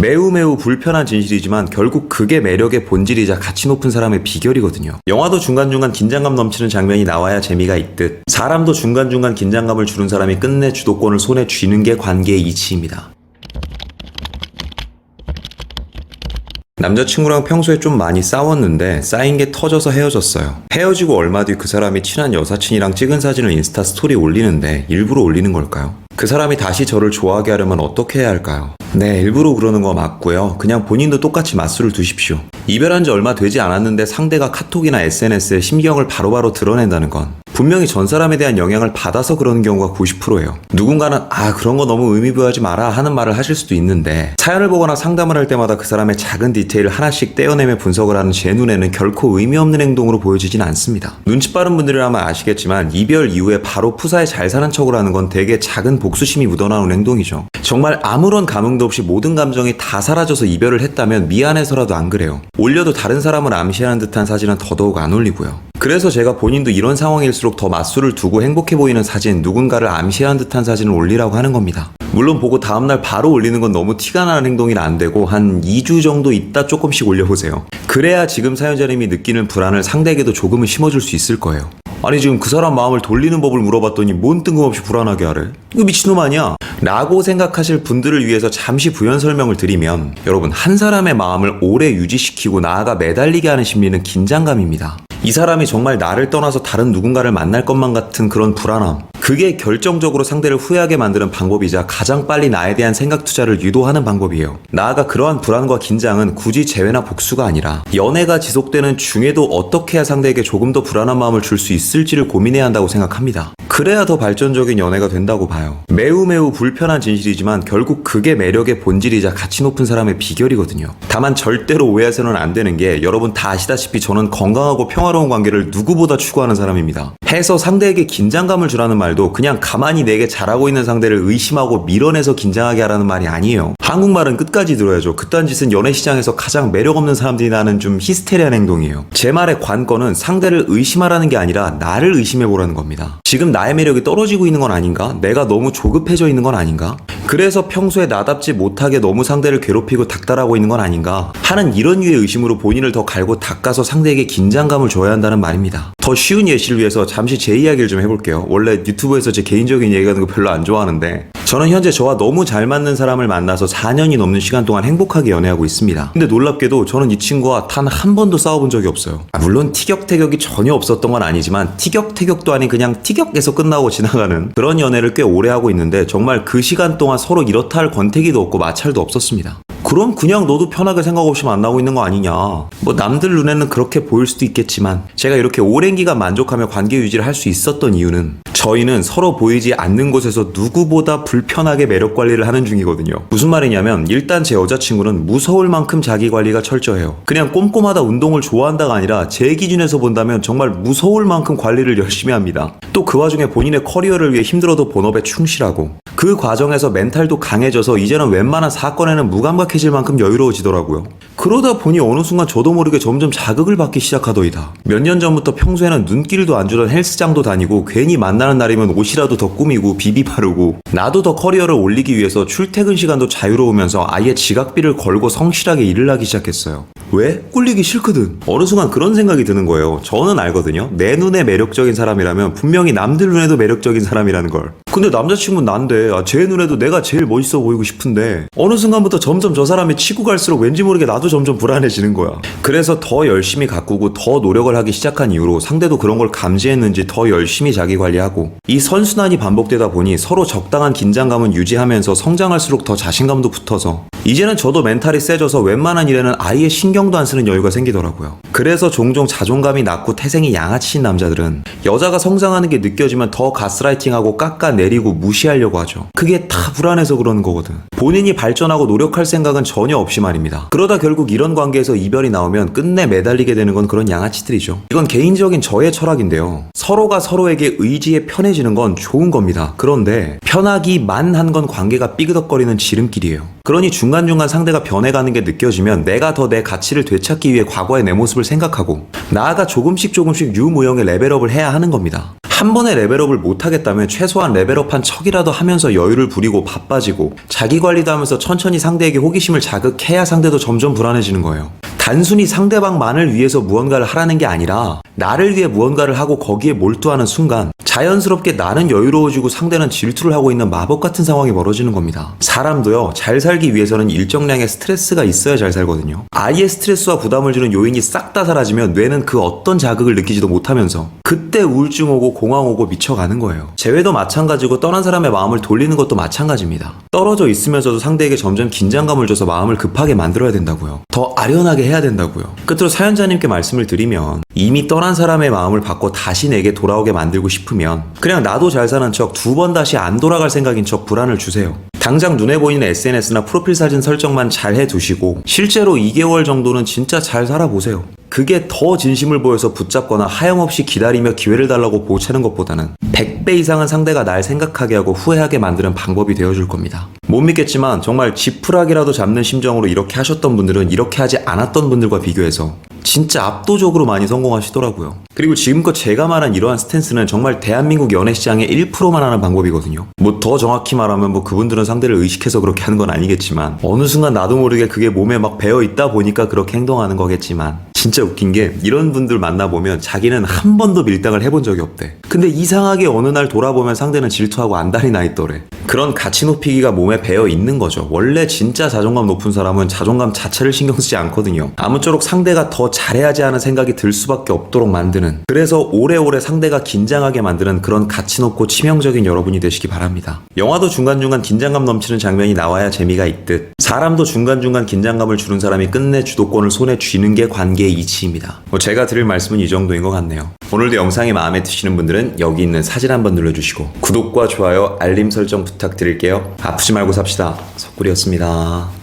매우 불편한 진실이지만 결국 그게 매력의 본질이자 가치 높은 사람의 비결이거든요. 영화도 중간중간 긴장감 넘치는 장면이 나와야 재미가 있듯 사람도 중간중간 긴장감을 주는 사람이 끝내 주도권을 손에 쥐는 게 관계의 이치입니다. 남자친구랑 평소에 좀 많이 싸웠는데 쌓인 게 터져서 헤어졌어요. 헤어지고 얼마 뒤 그 사람이 친한 여사친이랑 찍은 사진을 인스타 스토리에 올리는데 일부러 올리는 걸까요? 그 사람이 다시 저를 좋아하게 하려면 어떻게 해야 할까요? 네, 일부러 그러는 거 맞고요. 그냥 본인도 똑같이 맞수를 두십시오. 이별한 지 얼마 되지 않았는데 상대가 카톡이나 SNS에 심경을 바로바로 드러낸다는 건 분명히 전 사람에 대한 영향을 받아서 그러는 경우가 90%예요. 누군가는 그런 거 너무 의미 부여하지 마라 하는 말을 하실 수도 있는데 사연을 보거나 상담을 할 때마다 그 사람의 작은 디테일을 하나씩 떼어내며 분석을 하는 제 눈에는 결코 의미 없는 행동으로 보여지진 않습니다. 눈치 빠른 분들이라면 아시겠지만 이별 이후에 바로 푸사에 잘 사는 척을 하는 건 되게 작은 복수심이 묻어나오는 행동이죠. 정말 아무런 감흥도 없이 모든 감정이 다 사라져서 이별을 했다면 미안해서라도 안 그래요. 올려도 다른 사람을 암시하는 듯한 사진은 더더욱 안 올리고요. 그래서 제가 본인도 이런 상황일수록 더 맞수를 두고 행복해 보이는 사진, 누군가를 암시하는 듯한 사진을 올리라고 하는 겁니다. 물론 보고 다음날 바로 올리는 건 너무 티가 나는 행동이라 안 되고 한 2주 정도 있다 조금씩 올려보세요. 그래야 지금 사연자님이 느끼는 불안을 상대에게도 조금은 심어줄 수 있을 거예요. 아니 지금 그 사람 마음을 돌리는 법을 물어봤더니 뭔 뜬금없이 불안하게 하래? 이거 미친놈 아니야? 라고 생각하실 분들을 위해서 잠시 부연 설명을 드리면 여러분 한 사람의 마음을 오래 유지시키고 나아가 매달리게 하는 심리는 긴장감입니다. 이 사람이 정말 나를 떠나서 다른 누군가를 만날 것만 같은 그런 불안함, 그게 결정적으로 상대를 후회하게 만드는 방법이자 가장 빨리 나에 대한 생각 투자를 유도하는 방법이에요. 나아가 그러한 불안과 긴장은 굳이 재회나 복수가 아니라 연애가 지속되는 중에도 어떻게 해야 상대에게 조금 더 불안한 마음을 줄 수 있을지를 고민해야 한다고 생각합니다. 그래야 더 발전적인 연애가 된다고 봐요. 매우 불편한 진실이지만 결국 그게 매력의 본질이자 가치 높은 사람의 비결이거든요. 다만 절대로 오해해서는 안 되는 게 여러분 다 아시다시피 저는 건강하고 평화로운 관계를 누구보다 추구하는 사람입니다. 해서 상대에게 긴장감을 주라는 말도 그냥 가만히 내게 잘하고 있는 상대를 의심하고 밀어내서 긴장하게 하라는 말이 아니에요. 한국말은 끝까지 들어야죠. 그딴 짓은 연애 시장에서 가장 매력 없는 사람들이 나는 좀 히스테리한 행동이에요. 제 말의 관건은 상대를 의심하라는 게 아니라 나를 의심해보라는 겁니다. 지금 나의 매력이 떨어지고 있는 건 아닌가? 내가 너무 조급해져 있는 건 아닌가? 그래서 평소에 나답지 못하게 너무 상대를 괴롭히고 닥달하고 있는 건 아닌가? 하는 이런 류의 의심으로 본인을 더 갈고 닦아서 상대에게 긴장감을 줘야 한다는 말입니다. 더 쉬운 예시를 위해서 잠시 제 이야기를 좀 해볼게요. 원래 유튜브에서 제 개인적인 얘기하는 거 별로 안 좋아하는데 저는 현재 저와 너무 잘 맞는 사람을 만나서 4년이 넘는 시간 동안 행복하게 연애하고 있습니다. 근데 놀랍게도 저는 이 친구와 단 한 번도 싸워본 적이 없어요. 물론 티격태격이 전혀 없었던 건 아니지만 티격태격도 아닌 그냥 티격에서 끝나고 지나가는 그런 연애를 꽤 오래 하고 있는데 정말 그 시간 동안 서로 이렇다 할 권태기도 없고 마찰도 없었습니다. 그럼 그냥 너도 편하게 생각 없이 만나고 있는 거 아니냐. 뭐 남들 눈에는 그렇게 보일 수도 있겠지만 제가 이렇게 오랜 기간 만족하며 관계 유지를 할 수 있었던 이유는 저희는 서로 보이지 않는 곳에서 누구보다 불편하게 매력 관리를 하는 중이거든요. 무슨 말이냐면 일단 제 여자친구는 무서울 만큼 자기 관리가 철저해요. 그냥 꼼꼼하다 운동을 좋아한다가 아니라 제 기준에서 본다면 정말 무서울 만큼 관리를 열심히 합니다. 또 그 와중에 본인의 커리어를 위해 힘들어도 본업에 충실하고 그 과정에서 멘탈도 강해져서 이제는 웬만한 사건에는 무감각해질 만큼 여유로워지더라고요. 그러다 보니 어느 순간 저도 모르게 점점 자극을 받기 시작하더이다. 몇 년 전부터 평소에는 눈길도 안 주던 헬스장도 다니고 괜히 만나는 날이면 옷이라도 더 꾸미고 비비 바르고 나도 더 커리어를 올리기 위해서 출퇴근 시간도 자유로우면서 아예 지각비를 걸고 성실하게 일을 하기 시작했어요. 왜? 꿀리기 싫거든. 어느 순간 그런 생각이 드는 거예요. 저는 알거든요. 내 눈에 매력적인 사람이라면 분명히 남들 눈에도 매력적인 사람이라는 걸. 근데 남자친구는 난데 제 눈에도 내가 제일 멋있어 보이고 싶은데 어느 순간부터 점점 저 사람이 치고 갈수록 왠지 모르게 나도 점점 불안해지는 거야. 그래서 더 열심히 가꾸고 더 노력을 하기 시작한 이후로 상대도 그런 걸 감지했는지 더 열심히 자기 관리하고 이 선순환이 반복되다 보니 서로 적당한 긴장감은 유지하면서 성장할수록 더 자신감도 붙어서 이제는 저도 멘탈이 세져서 웬만한 일에는 아예 신경도 안 쓰는 여유가 생기더라고요. 그래서 종종 자존감이 낮고 태생이 양아치인 남자들은 여자가 성장하는 게 느껴지면 더 가스라이팅하고 깎아내리고 무시하려고 하죠. 그게 다 불안해서 그러는 거거든. 본인이 발전하고 노력할 생각은 전혀 없이 말입니다. 그러다 결국 이런 관계에서 이별이 나오면 끝내 매달리게 되는 건 그런 양아치들이죠. 이건 개인적인 저의 철학인데요. 서로가 서로에게 의지에 편해지는 건 좋은 겁니다. 그런데 편하기만 한 건 관계가 삐그덕거리는 지름길이에요. 그러니 중간중간 상대가 변해가는 게 느껴지면 내가 더 내 가치를 되찾기 위해 과거의 내 모습을 생각하고 나아가 조금씩 유무형의 레벨업을 해야 하는 겁니다. 한 번에 레벨업을 못하겠다면 최소한 레벨업한 척이라도 하면서 여유를 부리고 바빠지고 자기 관리도 하면서 천천히 상대에게 호기심을 자극해야 상대도 점점 불안해지는 거예요. 단순히 상대방만을 위해서 무언가를 하라는 게 아니라 나를 위해 무언가를 하고 거기에 몰두하는 순간 자연스럽게 나는 여유로워지고 상대는 질투를 하고 있는 마법 같은 상황이 벌어지는 겁니다. 사람도요, 잘 살기 위해서는 일정량의 스트레스가 있어야 잘 살거든요. 아예 스트레스와 부담을 주는 요인이 싹 다 사라지면 뇌는 그 어떤 자극을 느끼지도 못하면서 그때 우울증 오고 공황 오고 미쳐가는 거예요. 재회도 마찬가지고 떠난 사람의 마음을 돌리는 것도 마찬가지입니다. 떨어져 있으면서도 상대에게 점점 긴장감을 줘서 마음을 급하게 만들어야 된다고요. 더 아련하게 해야 된다고요. 끝으로 사연자님께 말씀을 드리면 이미 떠난 사람의 마음을 바꿔 다시 내게 돌아오게 만들고 싶으면 그냥 나도 잘 사는 척 두 번 다시 안 돌아갈 생각인 척 불안을 주세요. 당장 눈에 보이는 SNS나 프로필 사진 설정만 잘 해두시고 실제로 2개월 정도는 진짜 잘 살아보세요. 그게 더 진심을 보여서 붙잡거나 하염없이 기다리며 기회를 달라고 보채는 것보다는 100배 이상은 상대가 날 생각하게 하고 후회하게 만드는 방법이 되어줄 겁니다. 못 믿겠지만 정말 지푸라기라도 잡는 심정으로 이렇게 하셨던 분들은 이렇게 하지 않았던 분들과 비교해서 진짜 압도적으로 많이 성공하시더라고요. 그리고 지금껏 제가 말한 이러한 스탠스는 정말 대한민국 연애시장의 1%만 하는 방법이거든요. 뭐 더 정확히 말하면 뭐 그분들은 상대를 의식해서 그렇게 하는 건 아니겠지만 어느 순간 나도 모르게 그게 몸에 막 배어 있다 보니까 그렇게 행동하는 거겠지만 진짜 웃긴 게 이런 분들 만나보면 자기는 한 번도 밀당을 해본 적이 없대. 근데 이상하게 어느 날 돌아보면 상대는 질투하고 안달이 나 있더래. 그런 가치 높이기가 몸에 배어 있는 거죠. 원래 진짜 자존감 높은 사람은 자존감 자체를 신경 쓰지 않거든요. 아무쪼록 상대가 더 잘해야지 하는 생각이 들 수밖에 없도록 만드는, 그래서 오래오래 상대가 긴장하게 만드는 그런 가치 높고 치명적인 여러분이 되시기 바랍니다. 영화도 중간중간 긴장감 넘치는 장면이 나와야 재미가 있듯 사람도 중간중간 긴장감을 주는 사람이 끝내 주도권을 손에 쥐는 게 관계의 이치입니다. 제가 드릴 말씀은 이 정도인 것 같네요. 오늘도 영상이 마음에 드시는 분들은 여기 있는 사진 한번 눌러주시고 구독과 좋아요, 알림 설정 부탁드릴게요. 아프지 말고 삽시다. 석구리였습니다.